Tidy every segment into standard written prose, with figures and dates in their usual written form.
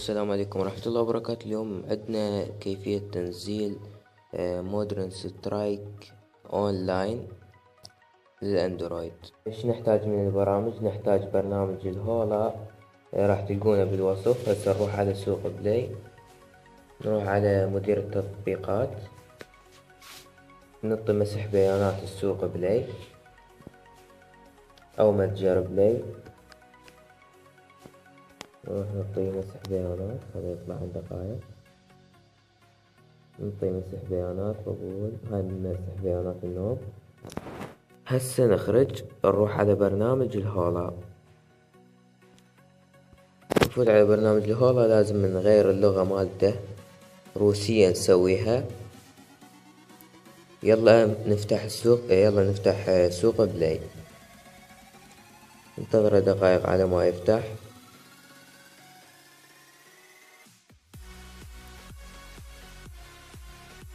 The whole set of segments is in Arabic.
السلام عليكم ورحمة الله وبركاته. اليوم عندنا كيفية تنزيل مودرن سترايك اونلاين للاندرويد. ايش نحتاج من البرامج؟ نحتاج برنامج الهولا، راح تلقونه بالوصف. هسه نروح على سوق بلاي، نروح على مدير التطبيقات، نعطي مسح بيانات السوق بلاي او متجر بلاي، نروح نعطيه مسح بيانات. هذا يطلع عن دقائق، نعطي مسح بيانات، بقول هاي مسح بيانات النوم. هسه نخرج نروح على برنامج الهولا، نفوت على برنامج الهولا. لازم نغير اللغة مالته، روسية نسويها. يلا نفتح السوق، يلا نفتح سوق بلاي، ننتظر دقائق على ما يفتح.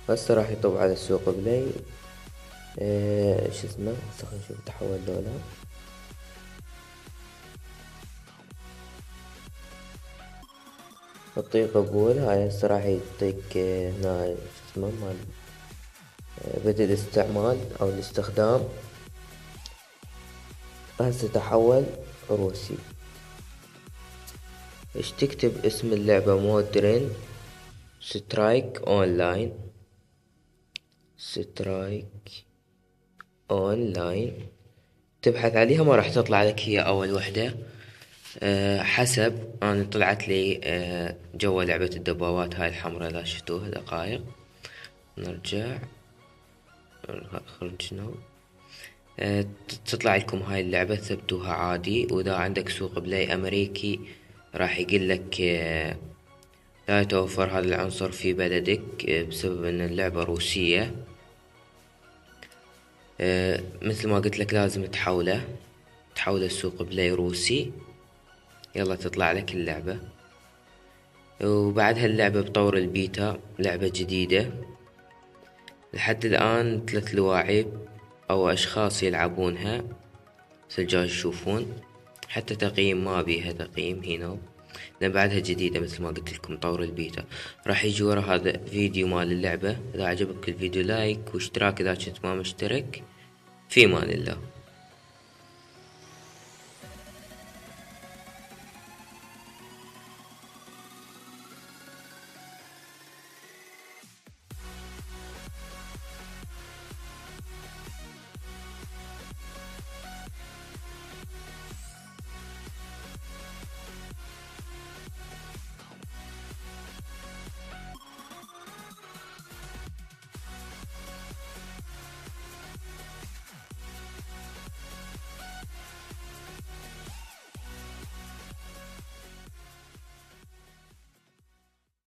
هسه راح يطب على السوق بلاي. شو اسمه، خلينا نشوف تحول لولا. نعطيه قبول. هاي هسه راح يعطيك هنا شو اسمه مال بدء الاستعمال او الاستخدام. هسه تحول روسي. ايش تكتب اسم اللعبة؟ مودرن سترايك اونلاين، سترايك اونلاين. تبحث عليها ما راح تطلع لك هي اول وحدة. حسب انا طلعت لي جوا لعبة الدبابات هاي الحمراء اذا شفتوها. دقائق نرجع، خرجنا. تطلع لكم هاي اللعبة، ثبتوها عادي. واذا عندك سوق بلاي امريكي راح يقول لك لا يتوفر هذا العنصر في بلدك بسبب ان اللعبة روسية. مثل ما قلت لك لازم تحوله السوق بلاي روسي. يلا تطلع لك اللعبة. وبعد هاللعبة بطور البيتا لعبة جديدة. لحد الآن 3 لواعيب أو أشخاص يلعبونها مثل جاي تشوفون. حتى تقييم ما بيها تقييم هنا، لأن بعدها جديدة مثل ما قلت لكم طور البيتا. راح يجي ورا هذا فيديو مال اللعبة. إذا عجبك الفيديو لايك واشتراك إذا كنت ما مشترك. في امان الله.